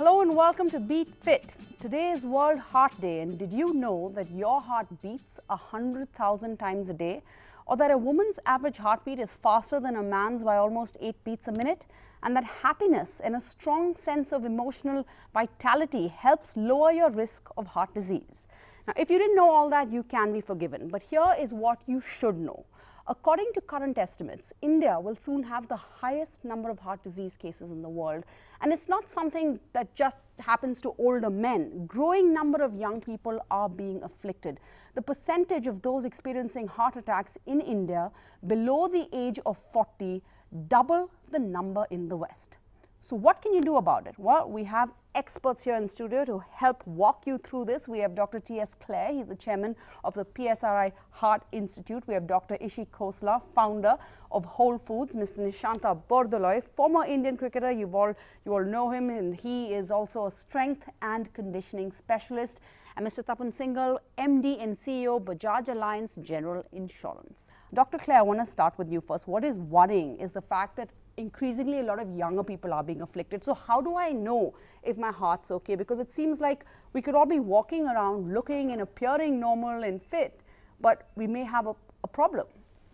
Hello and welcome to Beat Fit. Today is World Heart Day, and did you know that your heart beats 100,000 times a day, or that a woman's average heartbeat is faster than a man's by almost 8 beats a minute, and that happiness and a strong sense of emotional vitality helps lower your risk of heart disease? Now, if you didn't know all that, you can be forgiven, but here is what you should know. According to current estimates, India will soon have the highest number of heart disease cases in the world. And it's not something that just happens to older men. Growing number of young people are being afflicted. The percentage of those experiencing heart attacks in India below the age of 40 double the number in the West. So what can you do about it? Well, we have experts here in studio to help walk you through this. We have Dr. T.S. Clare, he's the chairman of the PSRI Heart Institute. We have Dr. Ishi Khosla, founder of Whole Foods. Mr. Nishanta Bordoloi, former Indian cricketer, you all know him, and he is also a strength and conditioning specialist. And Mr. Tapan Singhal, MD and CEO, Bajaj Allianz General Insurance. Dr. Clare, I want to start with you first. What is worrying is the fact that increasingly a lot of younger people are being afflicted. So how do I know if my heart's okay? Because it seems like we could all be walking around looking and appearing normal and fit, but we may have a problem.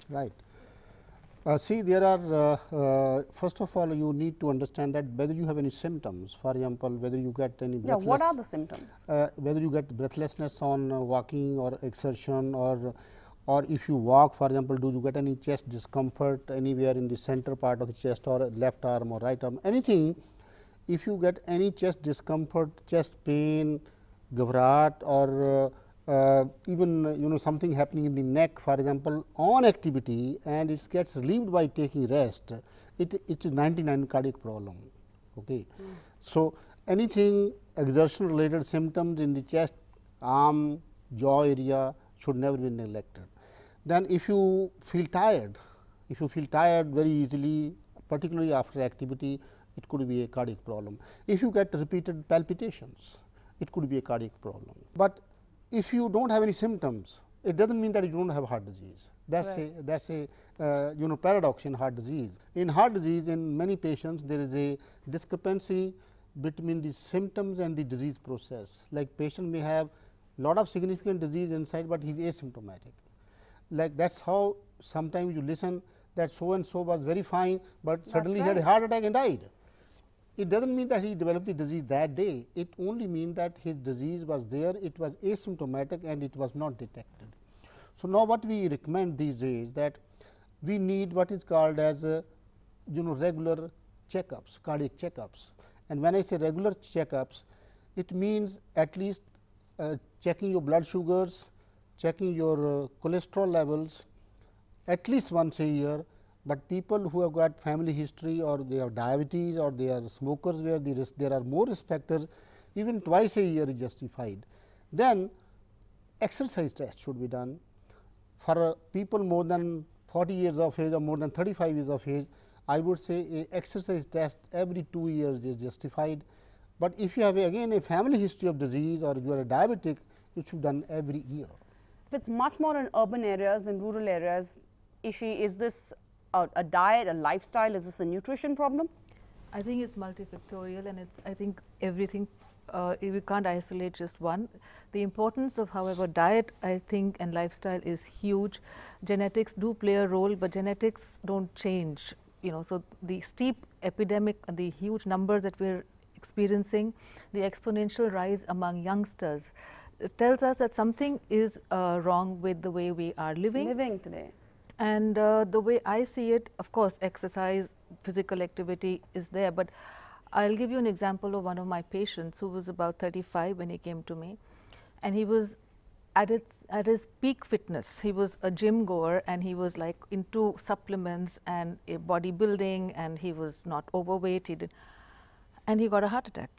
Right. See, there are, first of all, you need to understand that whether you have any symptoms, for example, whether you get any breathlessness. Yeah, what are the symptoms? Whether you get breathlessness on walking or exertion, or if you walk, for example, do you get any chest discomfort anywhere in the center part of the chest or left arm or right arm, anything. If you get any chest discomfort, chest pain, ghavrat, or even something happening in the neck, for example, on activity, and it gets relieved by taking rest, it is 99 cardiac problem. Okay. So anything exertion related symptoms in the chest, arm, jaw area should never be neglected. Then if you feel tired, very easily, particularly after activity, it could be a cardiac problem. If you get repeated palpitations, it could be a cardiac problem. But if you don't have any symptoms, it doesn't mean that you don't have heart disease. That's right. a paradox in heart disease. In heart disease, in many patients, there is a discrepancy between the symptoms and the disease process. Like patient may have lot of significant disease inside, but he is asymptomatic. Like that's how sometimes you listen that so and so was very fine, but suddenly he had a heart attack and died. It doesn't mean that he developed the disease that day. It only means that his disease was there, it was asymptomatic and it was not detected. So now what we recommend these days that we need what is called as regular checkups, cardiac checkups. And when I say regular checkups, it means at least checking your blood sugars, checking your cholesterol levels at least once a year. But people who have got family history, or they have diabetes, or they are smokers where there are more risk factors, even twice a year is justified. Then exercise test should be done. For people more than 40 years of age or more than 35 years of age, I would say a exercise test every 2 years is justified. But if you have again a family history of disease, or you are a diabetic, it should be done every year. If it's much more in urban areas than rural areas, Ishi, is this a diet, a lifestyle, is this a nutrition problem? I think it's multifactorial, and I think everything, we can't isolate just one. The importance of, however, diet, I think, and lifestyle is huge. Genetics do play a role, but genetics don't change, so the steep epidemic and the huge numbers that we're experiencing, the exponential rise among youngsters, it tells us that something is wrong with the way we are living today. And the way I see it, of course, exercise, physical activity is there, but I'll give you an example of one of my patients who was about 35 when he came to me, and he was at his peak fitness. He was a gym goer, and he was like into supplements and bodybuilding, and he was not overweight. And he got a heart attack.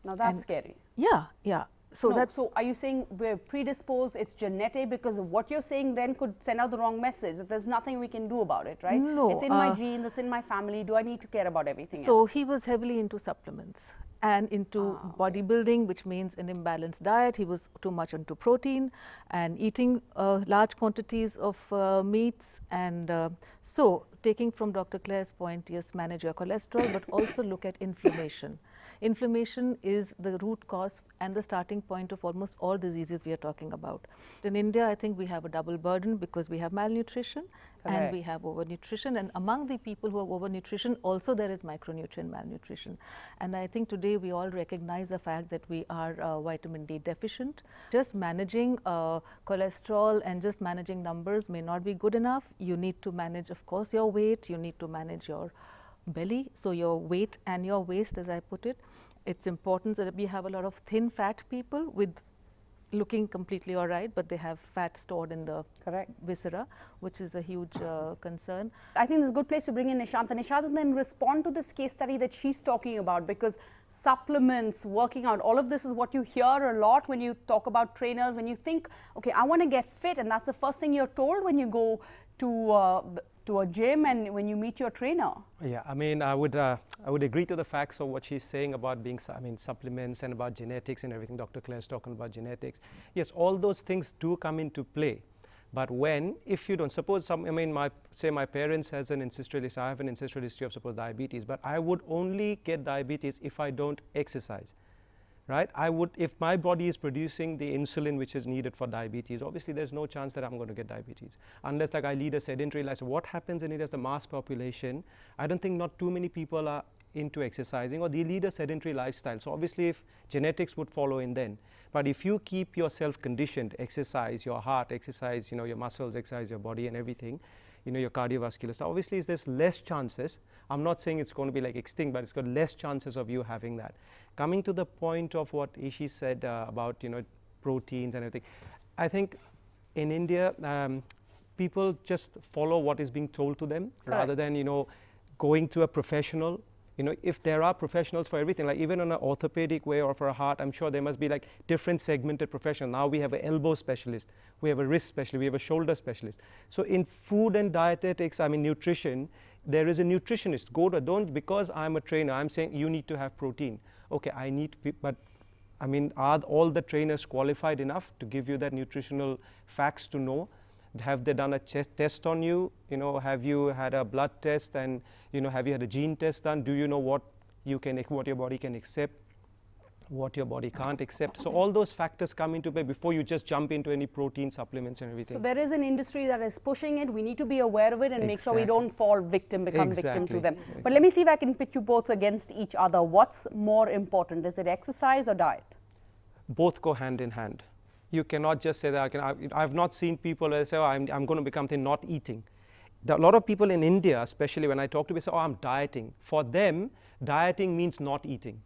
Now that's scary. Yeah, yeah. So so are you saying we're predisposed, it's genetic, because what you're saying then could send out the wrong message, that there's nothing we can do about it, right? No. It's in my genes, it's in my family, do I need to care about everything so else? He was heavily into supplements and into bodybuilding, which means an imbalanced diet. He was too much into protein and eating large quantities of meats, and so taking from Dr. Clare's point, yes, manage your cholesterol, but also look at inflammation. Inflammation is the root cause and the starting point of almost all diseases we are talking about. In India, I think we have a double burden because we have malnutrition and we have overnutrition, and among the people who have overnutrition also there is micronutrient malnutrition. And I think today we all recognize the fact that we are vitamin D deficient. Just managing cholesterol and just managing numbers may not be good enough. You need to manage, of course, your weight, you need to manage your belly, so your weight and your waist, as I put it. It's important that we have a lot of thin fat people with looking completely all right, but they have fat stored in the viscera, which is a huge concern. I think this is a good place to bring in Nishanta. Nishanta, and then respond to this case study that she's talking about, because supplements, working out, all of this is what you hear a lot when you talk about trainers, when you think, okay, I want to get fit, and that's the first thing you're told when you go to a gym and when you meet your trainer. Yeah, I mean, I would agree to the facts of what she's saying about being, supplements and about genetics and everything. Dr. Claire's talking about genetics. Yes, all those things do come into play. But if you don't, suppose my parents has an ancestral history, I have an ancestral history of suppose diabetes, but I would only get diabetes if I don't exercise. Right? If my body is producing the insulin which is needed for diabetes, obviously there's no chance that I'm going to get diabetes. Unless I lead a sedentary life. So what happens in it as the mass population, I don't think not too many people are into exercising, or they lead a sedentary lifestyle. So obviously if genetics would follow in then. But if you keep yourself conditioned, exercise your heart, exercise your muscles, exercise your body and everything, your cardiovascular stuff, obviously there's less chances. I'm not saying it's going to be like extinct, but it's got less chances of you having that. Coming to the point of what Ishi said about proteins and everything, I think in India people just follow what is being told to them rather than going to a professional. If there are professionals for everything, like even on an orthopedic way or for a heart, I'm sure there must be like different segmented professionals. Now we have an elbow specialist, we have a wrist specialist, we have a shoulder specialist. So in food and dietetics, nutrition, there is a nutritionist. Don't, because I'm a trainer, I'm saying you need to have protein. Okay, but are all the trainers qualified enough to give you that nutritional facts to know? Have they done a test on you? Have you had a blood test, and have you had a gene test done? Do you know what your body can accept, what your body can't accept? So all those factors come into play before you just jump into any protein supplements and everything. So there is an industry that is pushing it. We need to be aware of it and make sure we don't become victim to them. But let me see if I can pit you both against each other. What's more important? Is it exercise or diet? Both go hand in hand. You cannot just say that I've not seen people say, oh, I'm going to become not eating. A lot of people in India, especially when I talk to people, say, oh, I'm dieting. For them, dieting means not eating.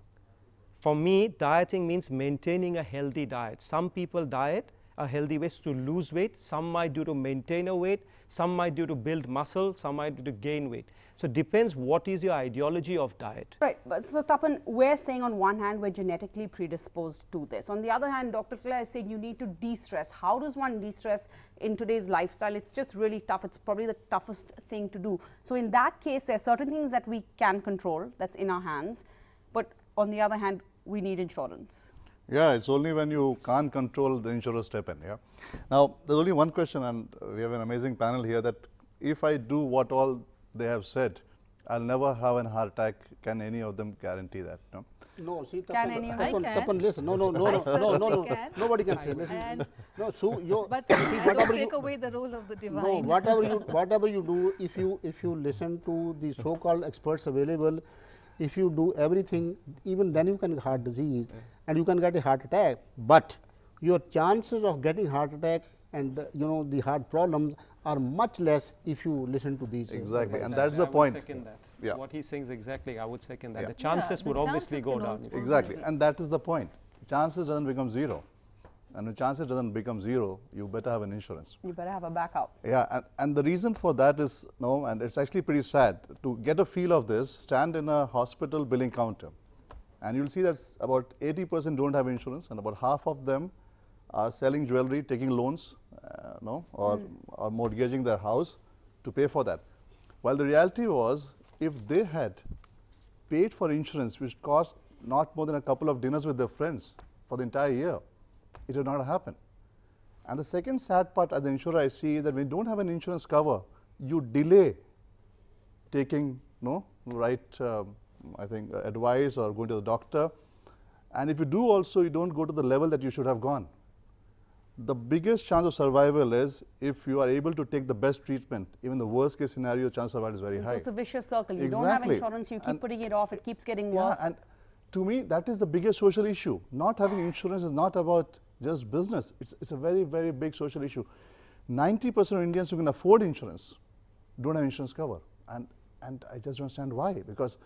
For me, dieting means maintaining a healthy diet. Some people diet a healthy way to lose weight. Some might do to maintain a weight. Some might do to build muscle. Some might do to gain weight. So it depends what is your ideology of diet. Right. But so Tapan, we're saying on one hand, we're genetically predisposed to this. On the other hand, Dr. Claire is saying you need to de-stress. How does one de-stress in today's lifestyle? It's just really tough. It's probably the toughest thing to do. So in that case, there are certain things that we can control, that's in our hands. But on the other hand, we need insurance. Yeah, it's only when you can't control the insurers step in. Yeah. Now, there's only one question, and we have an amazing panel here, that if I do what all they have said, I'll never have a heart attack. Can any of them guarantee that? No. No, see, Tapan, listen. No. Nobody can say. Listen. No, so but I don't take away the role of the divine. No, whatever you do, if you listen to the so-called experts available, if you do everything, even then you can get heart disease and you can get a heart attack. But your chances of getting heart attack and the heart problems are much less if you listen to these. Exactly, and that's the point. I would second that. Yeah. What he's saying is exactly, I would second that. The chances would obviously go down. Exactly, and that is the point. Chances doesn't become zero. And when chances doesn't become zero, you better have an insurance. You better have a backup. Yeah, and the reason for that is, and it's actually pretty sad. To get a feel of this, stand in a hospital billing counter. And you'll see that about 80% don't have insurance, and about half of them are selling jewelry, taking loans, or mortgaging their house to pay for that. While the reality was, if they had paid for insurance, which cost not more than a couple of dinners with their friends for the entire year, it would not happen. And the second sad part as the insurer I see is that when you don't have an insurance cover, you delay taking right I think, advice or going to the doctor. And if you do also, you don't go to the level that you should have gone. The biggest chance of survival is if you are able to take the best treatment. Even the worst case scenario, chance of survival is very high. So it's a vicious circle. You don't have insurance, you keep putting it off, it keeps getting worse. And to me, that is the biggest social issue. Not having insurance is not about just business. It's a very, very big social issue. 90% of Indians who can afford insurance don't have insurance cover. And I just don't understand why. Because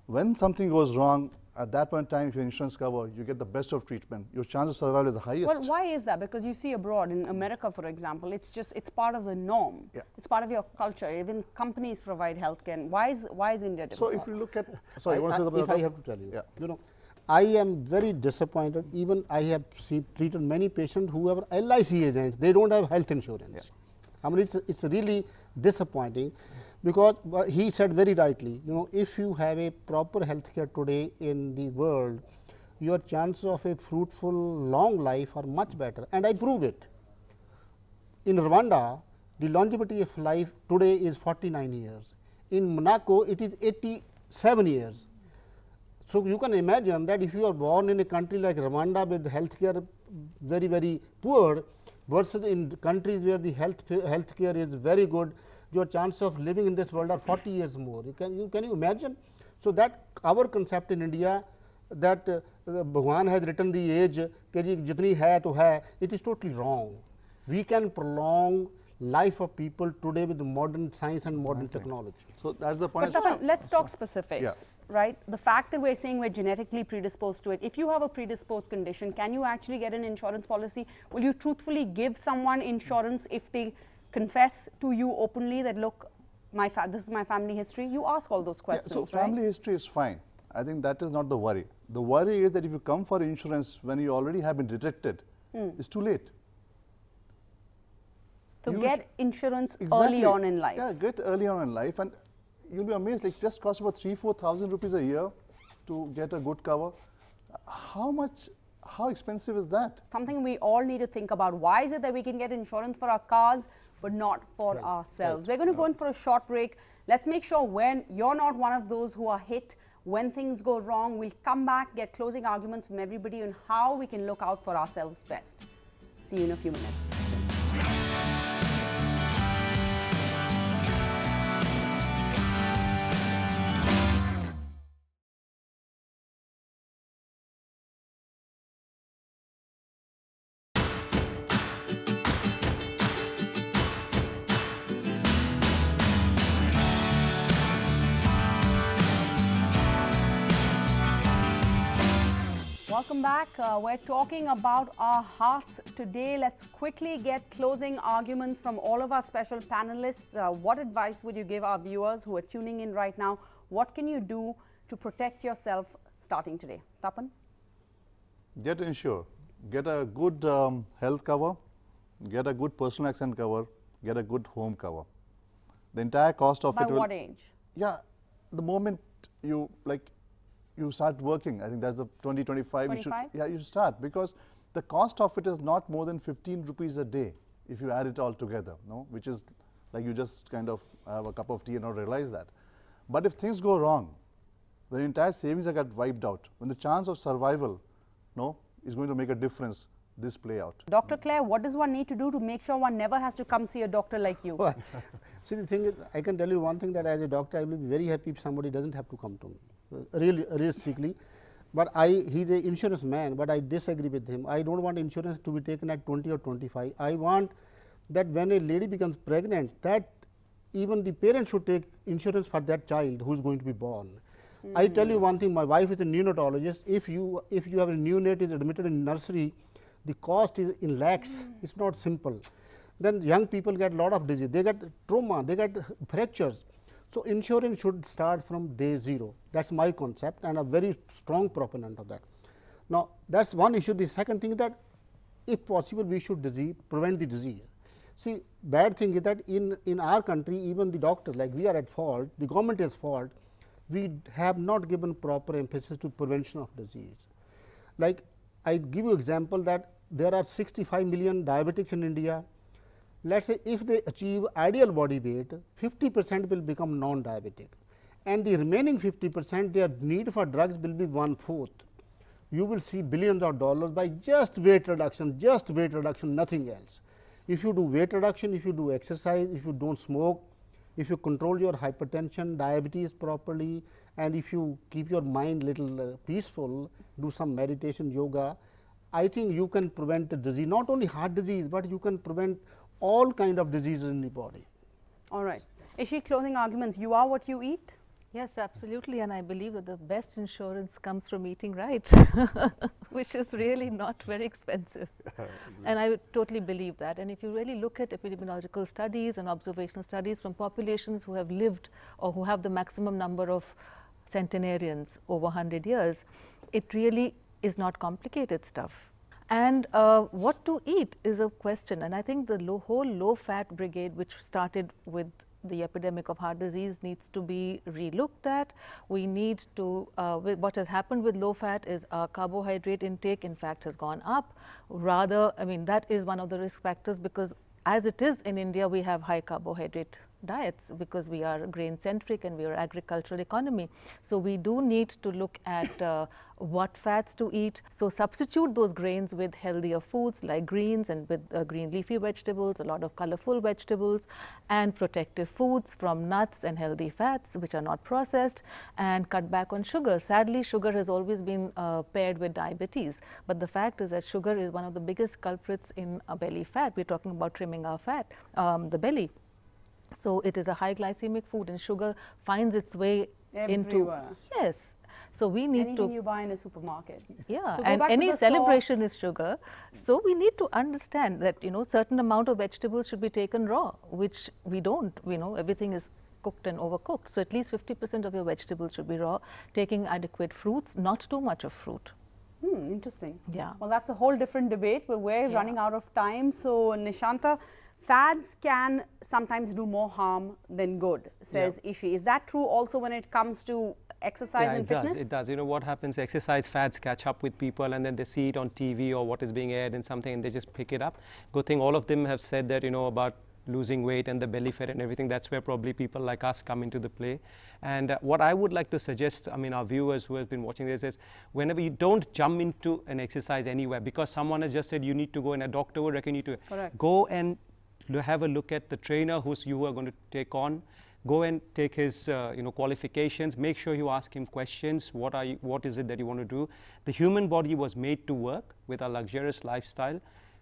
when something goes wrong, at that point in time, if you have insurance cover, you get the best of treatment. Your chance of survival is the highest. Well, why is that? Because you see abroad, in America, for example, it's part of the norm. Yeah. It's part of your culture. Even companies provide healthcare. Why is India different? So if you look at, sorry, you want to say something? If I have to tell you, Yeah. you know, I am very disappointed. Even I have treated many patients who are LIC agents. They don't have health insurance. Yeah. I mean, it's really disappointing. Because he said very rightly, you know, if you have a proper healthcare today in the world, your chances of a fruitful long life are much better, and I prove it. In Rwanda, the longevity of life today is 49 years. In Monaco, it is 87 years. So you can imagine that if you are born in a country like Rwanda with healthcare very, very poor, versus in countries where the healthcare is very good, your chance of living in this world are 40 years more. Can you imagine? So that our concept in India that Bhagwan has written the age कि जी जितनी है तो है, it is totally wrong. We can prolong life of people today with modern science and modern technology. So that's the point. But Tapan, let's talk specifics, Yeah. right? The fact that we're saying we're genetically predisposed to it, if you have a predisposed condition, can you actually get an insurance policy? Will you truthfully give someone insurance if they confess to you openly that, look, this is my family history? You ask all those questions, so family history is fine. I think that is not the worry. The worry is that if you come for insurance when you already have been detected, it's too late. So get insurance early on in life. Yeah, get early on in life, and you'll be amazed. Like, just costs about 3,000–4,000 rupees a year to get a good cover. How expensive is that? Something we all need to think about. Why is it that we can get insurance for our cars but not for ourselves? We're going to go in for a short break. Let's make sure when you're not one of those who are hit when things go wrong. We'll come back, get closing arguments from everybody on how we can look out for ourselves best. See you in a few minutes. Welcome back. We're talking about our hearts today. Let's quickly get closing arguments from all of our special panelists. What advice would you give our viewers who are tuning in right now? What can you do to protect yourself starting today? Tapan? Get insured. Get a good health cover. Get a good personal accident cover. Get a good home cover. The entire cost of it will... By what age? Yeah, the moment you start working, I think that's the 2025. 25? You should start, because the cost of it is not more than 15 rupees a day if you add it all together, no? Which is like you just kind of have a cup of tea and not realize that. But if things go wrong, the entire savings are got wiped out. When the chance of survival, no, is going to make a difference, this play out. Dr. Claire, what does one need to do to make sure one never has to come see a doctor like you? Well, see, the thing is, I can tell you one thing, that as a doctor, I will be very happy if somebody doesn't have to come to me. Really, realistically, but he's an insurance man, but I disagree with him. I don't want insurance to be taken at 20 or 25. I want that when a lady becomes pregnant, that even the parents should take insurance for that child who is going to be born. I tell you one thing, my wife is a neonatologist. If you have a neonate is admitted in nursery, the cost is in lakhs. It's not simple. Then young people get a lot of disease. They get trauma, they get fractures. So insurance should start from day zero. That's my concept, and a very strong proponent of that. Now, that's one issue. The second thing is that if possible, we should prevent the disease. See, bad thing is that in our country, even the doctors, like we are at fault, the government is at fault, we have not given proper emphasis to prevention of disease. Like, I give you example that there are 65 million diabetics in India. Let's say if they achieve ideal body weight, 50% will become non-diabetic. and the remaining 50%, their need for drugs will be 1/4. You will see billions of dollars by just weight reduction, nothing else. If you do weight reduction, if you do exercise, if you don't smoke, if you control your hypertension, diabetes properly, and if you keep your mind little peaceful, do some meditation, yoga, I think you can prevent a disease, not only heart disease, but you can prevent all kind of diseases in the body. All right. Ishi, closing arguments, you are what you eat? Yes, absolutely, and I believe that the best insurance comes from eating right, which is really not very expensive. And I would totally believe that. And if you really look at epidemiological studies and observational studies from populations who have lived or who have the maximum number of centenarians over 100 years, it really is not complicated stuff. And what to eat is a question, and I think the whole low-fat brigade, which started with the epidemic of heart disease, needs to be re-looked at. We need to, what has happened with low fat is our carbohydrate intake in fact has gone up. Rather, I mean, that is one of the risk factors, because as it is in India, we have high carbohydrate diets because we are grain centric and we are agricultural economy. So we do need to look at what fats to eat. So substitute those grains with healthier foods like greens and with green leafy vegetables, a lot of colorful vegetables, and protective foods from nuts and healthy fats which are not processed, and cut back on sugar. Sadly, sugar has always been paired with diabetes, but the fact is that sugar is one of the biggest culprits in belly fat. We're talking about trimming our fat, the belly. So it is a high glycemic food, and sugar finds its way everywhere. Into, yes. So we need anything to, you buy in a supermarket. yeah, so and any celebration sauce. is sugar. So we need to understand that, you know, certain amount of vegetables should be taken raw, which we don't. You know, everything is cooked and overcooked. So at least 50% of your vegetables should be raw. Taking adequate fruits, not too much of fruit. Interesting. Yeah. Well, that's a whole different debate, but we're running out of time. So Nishanta, fads can sometimes do more harm than good, says Ishi. Is that true also when it comes to exercise and fitness? It does. You know what happens, exercise fads catch up with people, and then they see it on TV or what is being aired in something, and they just pick it up. Good thing all of them have said that, you know, about losing weight and the belly fat and everything. That's where probably people like us come into the play. And what I would like to suggest, I mean, our viewers who have been watching this is, whenever you don't jump into an exercise anywhere because someone has just said you need to go and a doctor would reckon you to go and have a look at the trainer who's you are going to take on. Go and take his you know, qualifications. Make sure you ask him questions. What is it that you want to do? The human body was made to work with our luxurious lifestyle.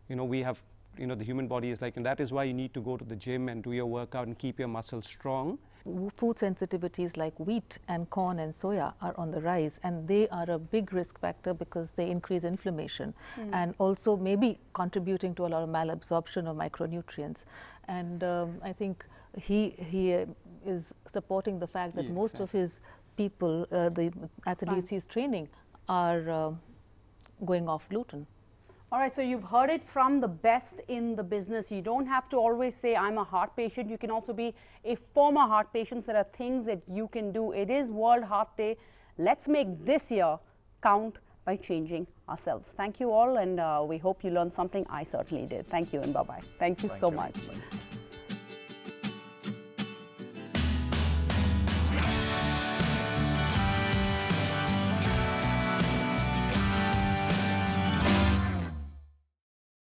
You know, we have, you know, the human body is like, and that is why you need to go to the gym and do your workout and keep your muscles strong. Food sensitivities like wheat and corn and soya are on the rise, and they are a big risk factor because they increase inflammation and also maybe contributing to a lot of malabsorption of micronutrients. And I think he is supporting the fact that most of his people, the athletes he's training, are going off gluten. All right, so you've heard it from the best in the business. You don't have to always say, I'm a heart patient. You can also be a former heart patient. There are things that you can do. It is World Heart Day. Let's make this year count by changing ourselves. Thank you all, and we hope you learned something. I certainly did. Thank you, and bye-bye. Thank you so much.